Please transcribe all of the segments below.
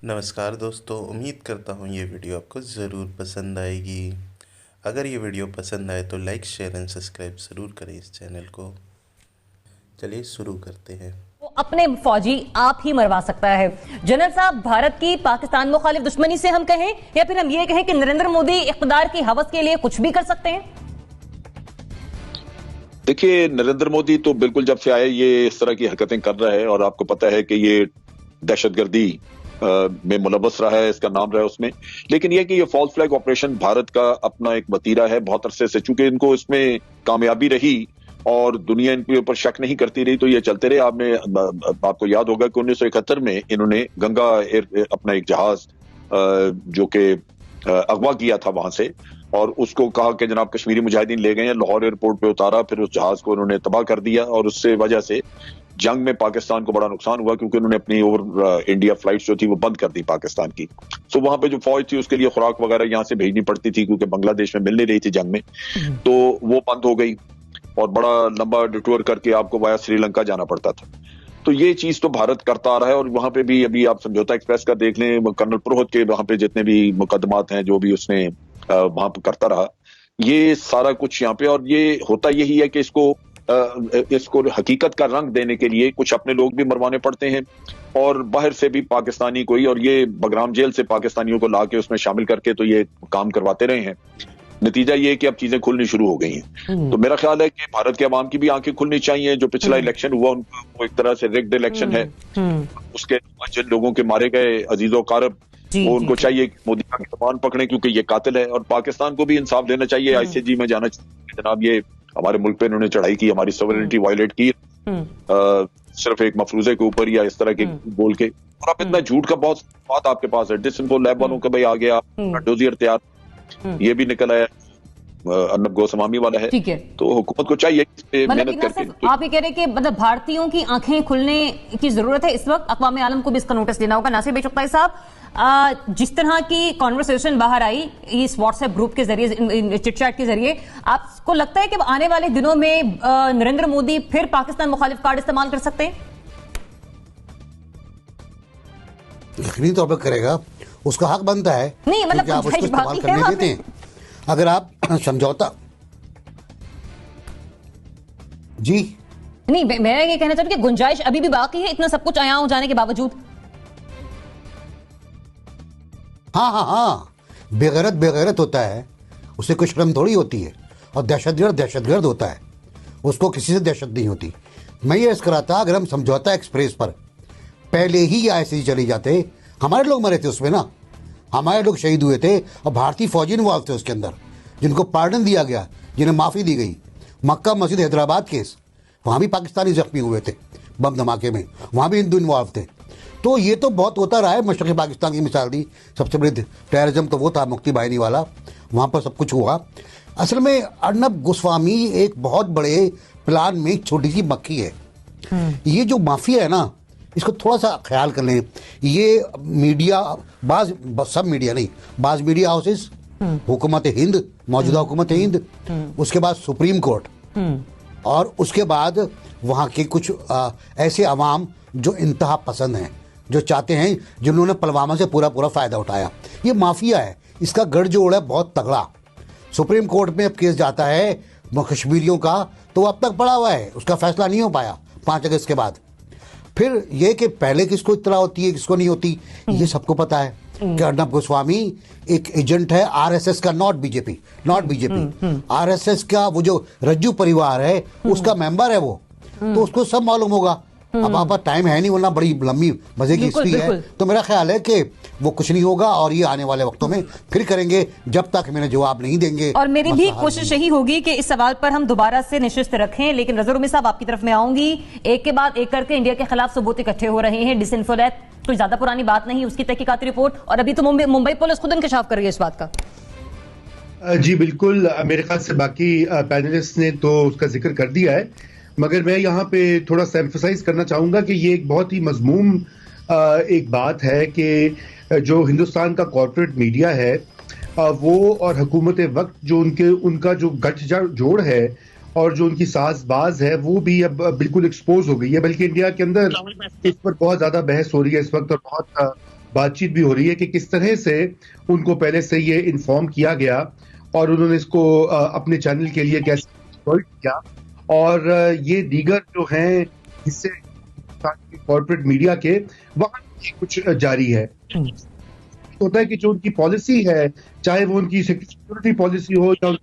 नमस्कार दोस्तों, उम्मीद करता हूँ ये वीडियो आपको ज़रूर पसंद आएगी। अगर ये वीडियो पसंद आए तो लाइक शेयर एंड सब्सक्राइब ज़रूर करें इस चैनल को। चलिए शुरू करते हैं। वो अपने फौजी आप ही मरवा सकता है। जनरल साहब, भारत की पाकिस्तान मुखालिफ दुश्मनी से हम कहें या फिर हम ये कहें कि नरेंद्र मोदी इख्तिदार की हवस के लिए कुछ भी कर सकते हैं। देखिए, नरेंद्र मोदी तो बिल्कुल जब से आए ये इस तरह की हरकतें कर रहा है और आपको पता है कि ये दहशतगर्दी में मुलव्वस रहा है, इसका नाम रहा है उसमें। लेकिन यह कि ये फॉल्स फ्लैग ऑपरेशन भारत का अपना एक वतीरा है बहुत अरसे से, चूंकि इनको इसमें कामयाबी रही और दुनिया इनके ऊपर शक नहीं करती रही तो ये चलते रहे। आपको याद होगा कि 1971 में इन्होंने गंगा अपना एक जहाज जो कि अगवा किया था वहां से, और उसको कहा कि जनाब कश्मीरी मुजाहिदीन ले गए हैं, लाहौर एयरपोर्ट पे उतारा, फिर उस जहाज को उन्होंने तबाह कर दिया और उससे वजह से जंग में पाकिस्तान को बड़ा नुकसान हुआ, क्योंकि उन्होंने अपनी ओवर इंडिया फ्लाइट्स जो थी वो बंद कर दी पाकिस्तान की। सो वहां पे जो फौज थी उसके लिए खुराक वगैरह यहाँ से भेजनी पड़ती थी, क्योंकि बांग्लादेश में मिल नहीं रही थी जंग में, तो वो बंद हो गई और बड़ा लंबा डिटूर करके आपको वाया श्रीलंका जाना पड़ता था। तो ये चीज तो भारत करता आ रहा है और वहां पे भी अभी आप समझौता एक्सप्रेस का देख लें, कर्नल पुरोहित के वहां पे जितने भी मुकदमात हैं जो भी उसने वहां पर करता रहा, ये सारा कुछ यहाँ पे। और ये होता यही है कि इसको हकीकत का रंग देने के लिए कुछ अपने लोग भी मरवाने पड़ते हैं और बाहर से भी पाकिस्तानी कोई, और ये बगराम जेल से पाकिस्तानियों को ला के उसमें शामिल करके तो ये काम करवाते रहे हैं। नतीजा ये है कि अब चीजें खुलनी शुरू हो गई हैं। तो मेरा ख्याल है कि भारत के अवाम की भी आंखें खुलनी चाहिए। जो पिछला इलेक्शन हुआ उनका वो एक तरह से रिग्ड इलेक्शन है, उसके जिन लोगों के मारे गए अजीजो कारब, वो उनको चाहिए कि मोदी का गिरफ्तार पकड़े, क्योंकि ये कातिल है। और पाकिस्तान को भी इंसाफ देना चाहिए, आईसीजे में जाना चाहिए। जनाब, ये हमारे मुल्क पे इन्होंने चढ़ाई की, हमारी सॉवरेनिटी वायलेट की, सिर्फ एक मफरूजे के ऊपर या इस तरह के बोल के। और अब इतना झूठ का बहुत बात आपके पास है, डिसइंफो लैब वालों का भाई आ गया, डोजियर तैयार, ये भी निकल आया, अर्नब गोस्वामी वाला है। ठीक है, तो हुकूमत को चाहिए इस पे मेहनत करके। तो आप ये कह रहे हैं कि मतलब भारतीयों की आंखें खुलने की जरूरत है इस वक्त, अक़वाम आलम को भी इसका नोटिस लेना होगा। नासिर बेचुक्ताई साहब, जिस तरह की कॉन्वर्सेशन बाहर आई इस व्हाट्सएप ग्रुप के जरिए, चिट चैट के जरिए, आपको लगता है कि आने वाले दिनों में नरेंद्र मोदी फिर पाकिस्तान मुखालिफ कार्ड इस्तेमाल कर सकते हैं? यकीनी तौर पर करेगा, उसका हक बनता है। नहीं मतलब आप उसको इस्तेमाल करने देते हैं। अगर आप समझौता जी नहीं, मैं ये कहना चाहता हूं कि गुंजाइश अभी भी बाकी है, इतना सब कुछ आया हो जाने के बावजूद। हाँ, बेगैरत बेगैरत होता है, उसे कोई शर्म थोड़ी होती है। और दहशतगर्द दहशतगर्द होता है, उसको किसी से दहशत नहीं होती। मैं ये अर्ज करा था, अगर हम समझौता एक्सप्रेस पर पहले ही ऐसे चले जाते, हमारे लोग मरे थे उसमें ना, हमारे लोग शहीद हुए थे और भारतीय फौजी इन्वॉल्व थे उसके अंदर, जिनको पार्डन दिया गया, जिन्हें माफ़ी दी गई। मक्का मस्जिद हैदराबाद केस, वहाँ भी पाकिस्तानी जख्मी हुए थे बम धमाके में, वहाँ भी हिंदू इन्वॉल्व थे। तो ये तो बहुत होता रहा है। मशरक़ी पाकिस्तान की मिसाल दी, सबसे बड़ी टेररिज्म तो वो था मुक्ति बाहिनी वाला, वहाँ पर सब कुछ हुआ। असल में अर्नब गोस्वामी एक बहुत बड़े प्लान में एक छोटी सी मक्खी है। ये जो माफिया है ना, इसको थोड़ा सा ख्याल कर लें। ये मीडिया, सब मीडिया नहीं, बाज़ मीडिया हाउसेस, हुकूमत हिंद, मौजूदा हुकूमत हिंद, उसके बाद सुप्रीम कोर्ट, और उसके बाद वहाँ के कुछ ऐसे अवाम जो इंतहा पसंद हैं, जो चाहते हैं, जिन्होंने पुलवामा से पूरा पूरा फ़ायदा उठाया। ये माफिया है, इसका गठजोड़ है बहुत तगड़ा। सुप्रीम कोर्ट में अब केस जाता है कश्मीरियों का, तो अब तक पड़ा हुआ है, उसका फैसला नहीं हो पाया 5 अगस्त के बाद। फिर ये कि पहले किसको इत्तला होती है, किसको नहीं होती, ये सबको पता है कि अर्नब गोस्वामी एक एजेंट है आरएसएस का, नॉट बीजेपी। आरएसएस का वो जो रज्जू परिवार है उसका मेंबर है वो, तो उसको सब मालूम होगा। अब आप टाइम है नहीं, वरना बड़ी लंबी मजे की हिस्ट्री है। तो मेरा ख्याल है कि वो कुछ नहीं होगा और ये आने वाले वक्तों में फिर करेंगे, जब तक मेरे जवाब नहीं देंगे। और मेरी भी कोशिश यही होगी कि इस सवाल पर हम दोबारा से निश्चित रखें। लेकिन रज़ा उर्मी साहब, आपकी तरफ में आऊंगी। एक के बाद एक करके इंडिया के खिलाफ सबूत इकट्ठे हो रहे हैं। डिसइंफो लैब कोई ज्यादा पुरानी बात नहीं, उसकी तहकीकाती रिपोर्ट, और अभी तो मुंबई पुलिस खुद इंकशाफ कर रही है इस बात का। जी बिल्कुल, मेरे ख्याल से बाकी पैनलिस्ट ने तो उसका जिक्र कर दिया है, मगर मैं यहाँ पे थोड़ा सा एम्फसाइज करना चाहूँगा कि ये एक बहुत ही मजमूम एक बात है कि जो हिंदुस्तान का कॉर्पोरेट मीडिया है वो और हुकूमत वक्त जो उनका जो गठजोड़ है और जो उनकी साजबाज है वो भी अब बिल्कुल एक्सपोज हो गई है। बल्कि इंडिया के अंदर इस पर बहुत ज़्यादा बहस हो रही है इस वक्त, और बहुत बातचीत भी हो रही है कि किस तरह से उनको पहले से ये इन्फॉर्म किया गया और उन्होंने इसको अपने चैनल के लिए कैसे एक्सप्लॉइट किया, और ये दीगर जो हैं हिस्से कॉर्पोरेट मीडिया के वहां कुछ जारी है। होता है कि जो उनकी पॉलिसी है, चाहे वो उनकी सिक्योरिटी पॉलिसी हो या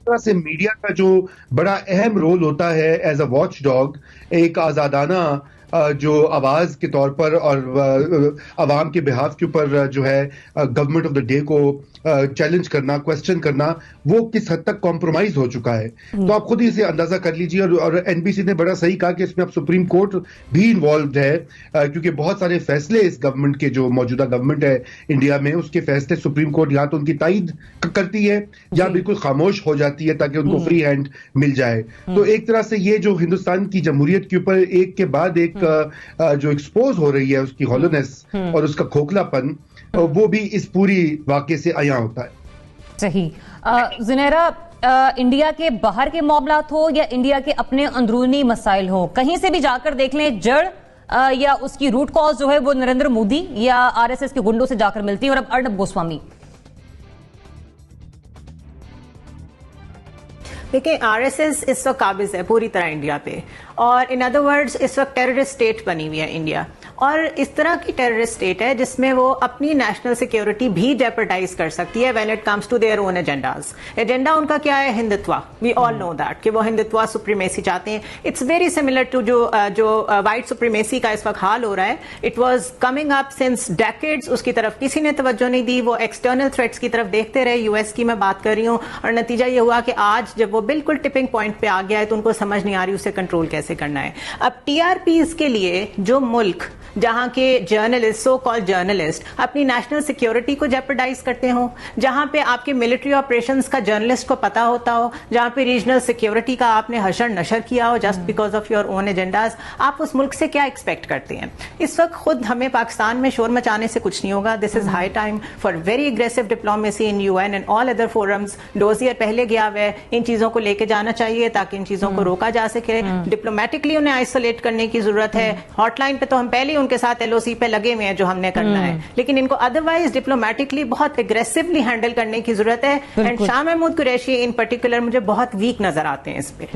तरह से मीडिया का जो बड़ा अहम रोल होता है एज अ वॉच डॉग, एक आजादाना जो आवाज के तौर पर और अवाम के बिहाफ के ऊपर जो है गवर्नमेंट ऑफ द डे को चैलेंज करना, क्वेश्चन करना, वो किस हद तक कॉम्प्रोमाइज हो चुका है। तो आप खुद ही इसे अंदाजा कर लीजिए। और एनबीसी ने बड़ा सही कहा कि इसमें अब सुप्रीम कोर्ट भी इन्वॉल्व है, क्योंकि बहुत सारे फैसले इस गवर्नमेंट के, जो मौजूदा गवर्नमेंट है इंडिया में, उसके फैसले सुप्रीम कोर्ट या तो उनकी तायद करती है या बिल्कुल खामोश हो जाती है ताकि उनको फ्री हैंड मिल जाए। तो एक तरह से ये जो हिंदुस्तान की जमहूरियत के ऊपर एक के बाद एक जो एक्सपोज हो रही है, उसकी हॉलोनेस और उसका खोखलापन, वो भी इस पूरी वाकये से आया होता है। सही। ज़ुनैरा, इंडिया के बाहर के मामलात हो या इंडिया के अपने अंदरूनी मसाइल हो, कहीं से भी जाकर देख लें, जड़ या उसकी रूट कॉज जो है वो नरेंद्र मोदी या आरएसएस के गुंडों से जाकर मिलती है। और अब अर्नब गोस्वामी, देखिए, आरएसएस इस वक्त काबिज है पूरी तरह इंडिया पे, और इन अदर वर्ड्स इस वक्त टेररिस्ट स्टेट बनी हुई है इंडिया, और इस तरह की टेररिस्ट स्टेट है जिसमें वो अपनी नेशनल सिक्योरिटी भी जेपरडाइज कर सकती है when it comes to their own agendas. Agenda उनका क्या है? Hindutva. We all know that कि वो हिंदुत्व, सुप्रीमेसी चाहते हैं। इट्स वेरी सिमिलर टू जो वाइट सुप्रीमेसी का इस वक्त हाल हो रहा है। It was coming up since decades, उसकी तरफ किसी ने तवज्जो नहीं दी, वो एक्सटर्नल थ्रेट्स की तरफ देखते रहे। यूएस की मैं बात कर रही हूँ, और नतीजा ये हुआ कि आज जब वो बिल्कुल टिपिंग पॉइंट पे आ गया है तो उनको समझ नहीं आ रही उसे कंट्रोल कैसे करना है। अब टीआरपीज के लिए जो मुल्क जहां के जर्नलिस्ट, सो कॉल्ड जर्नलिस्ट, अपनी नेशनल सिक्योरिटी को जेपरडाइज करते हो, जहां पे आपके मिलिट्री ऑपरेशंस का जर्नलिस्ट को पता होता हो, जहां पे रीजनल सिक्योरिटी का आपने हशर नशर किया हो just because of your own agendas, आप उस मुल्क से क्या एक्सपेक्ट करते हैं? इस वक्त खुद हमें पाकिस्तान में शोर मचाने से कुछ नहीं होगा। This is high time for very aggressive diplomacy in UN and all other forums. Dossier पहले गया हुआ है, इन चीजों को लेके जाना चाहिए ताकि इन चीजों को रोका जा सके। डिप्लोमेटिकली उन्हें आइसोलेट करने की जरूरत है। हॉटलाइन पे तो हम पहले उनके साथ एलओसी पे लगे हुए हैं जो हमने करना है, लेकिन इनको अदरवाइज डिप्लोमेटिकली बहुत एग्रेसिवली हैंडल करने की जरूरत है। And Shah Mahmood Qureshi in particular मुझे बहुत वीक नजर आते हैं इस पे।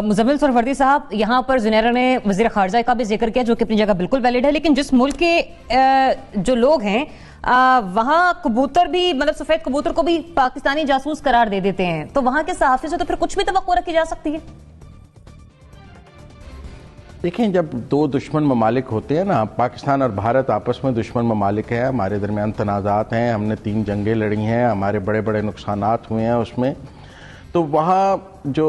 मुजम्मिल सुहरवर्दी साहब, यहाँ पर ज़ुनैरा ने वज़ीर ख़ारजा का भी जिक्र किया जो कि अपनी जगह बिल्कुल वैलिड है, लेकिन जिस मुल्क के जो लोग हैं वहाँ कबूतर भी, मतलब सफेद कबूतर को भी पाकिस्तानी जासूस करार दे देते हैं, तो वहाँ के सहाफ़ी से तो फिर कुछ भी तवक्को रखी जा सकती है? देखें, जब दो दुश्मन ममालिक होते हैं ना, पाकिस्तान और भारत आपस में दुश्मन ममालिक हैं, हमारे दरमियान तनाज़ात हैं, हमने 3 जंगें लड़ी हैं, हमारे बड़े बड़े नुकसानात हुए हैं उसमें, तो वहाँ जो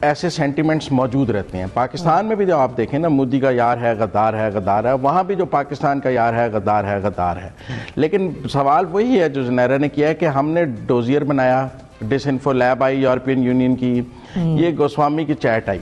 ऐसे सेंटिमेंट्स मौजूद रहते हैं। पाकिस्तान में भी जो आप देखें ना, मोदी का यार है गद्दार है गद्दार है, वहाँ भी जो पाकिस्तान का यार है गद्दार है गद्दार है। लेकिन सवाल वही है जो ज़ुनैरा ने किया है कि हमने डोजियर बनाया, डिसइंफो लैब आई यूरोपियन यूनियन की, ये गोस्वामी की चैट आई,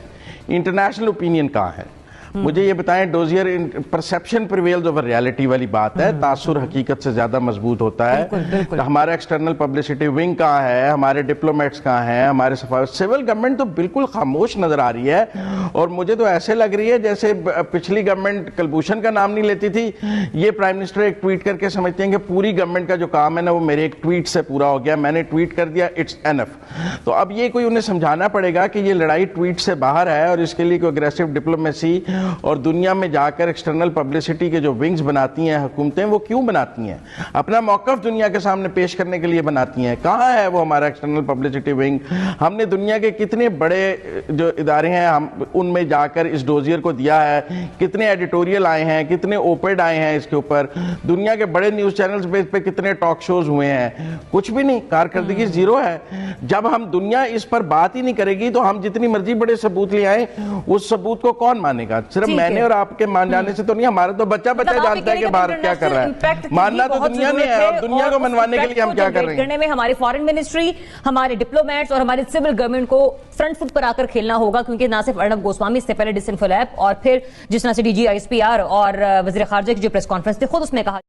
इंटरनेशनल ओपिनियन कहाँ है? मुझे ये बताएं। Dossier perception prevails over reality वाली बात है, तासुर हकीकत से ज्यादा मजबूत होता है। बिल्कुल, बिल्कुल। हमारा एक्सटर्नल पब्लिसिटी विंग कहाँ है, हमारे डिप्लोमेट्स कहाँ हैं, हमारे सिविल गवर्नमेंट तो बिल्कुल खामोश नजर आ रही है। और मुझे तो ऐसे लग रही है जैसे पिछली गवर्नमेंट कलभूषण का नाम नहीं लेती थी, ये प्राइम मिनिस्टर एक ट्वीट करके समझते हैं कि पूरी गवर्नमेंट का जो काम है ना वो मेरे एक ट्वीट से पूरा हो गया, मैंने ट्वीट कर दिया, इट्स एनफ। तो अब ये कोई उन्हें समझाना पड़ेगा कि ये लड़ाई ट्वीट से बाहर है और इसके लिए कोई अग्रेसिव डिप्लोमेसी और दुनिया में जाकर एक्सटर्नल पब्लिसिटी के जो विंग्स बनाती हैं हुकूमतें, वो क्यों बनाती हैं? अपना मौकफ दुनिया के सामने पेश करने के लिए बनाती हैं। कहाँ है वो हमारा एक्सटर्नल पब्लिसिटी विंग? हमने दुनिया के कितने बड़े जो इदारे हैं हम उनमें जाकर इस डोजियर को दिया है, कितने एडिटोरियल आए हैं, कितने ओपेड आए हैं इसके ऊपर, दुनिया के बड़े न्यूज चैनल्स पे कितने टॉक शोज हुए हैं? कुछ भी नहीं, कारकर्दगी जीरो है। जब हम दुनिया इस पर बात ही नहीं करेगी तो हम जितनी मर्जी बड़े सबूत ले आए, उस सबूत को कौन मानेगा? सिर्फ मैंने और आपके मान जाने से तो नहीं, हमारा तो बच्चा जानता है कि भारत क्या कर रहा है। मानना तो दुनिया ने है और दुनिया को मनवाने के लिए हम क्या कर रहे हैं? में हमारी फॉरेन मिनिस्ट्री, हमारे डिप्लोमेट्स और हमारे सिविल गवर्नमेंट को फ्रंट फुट पर आकर खेलना होगा, क्योंकि ना सिर्फ अर्नब गोस्वामी, इससे पहले डिसइंफो लैब और फिर जिस तरह से डीजी आईएसपीआर और वज़ीर ख़ारजा की जो प्रेस कॉन्फ्रेंस थी, खुद उसमें कहा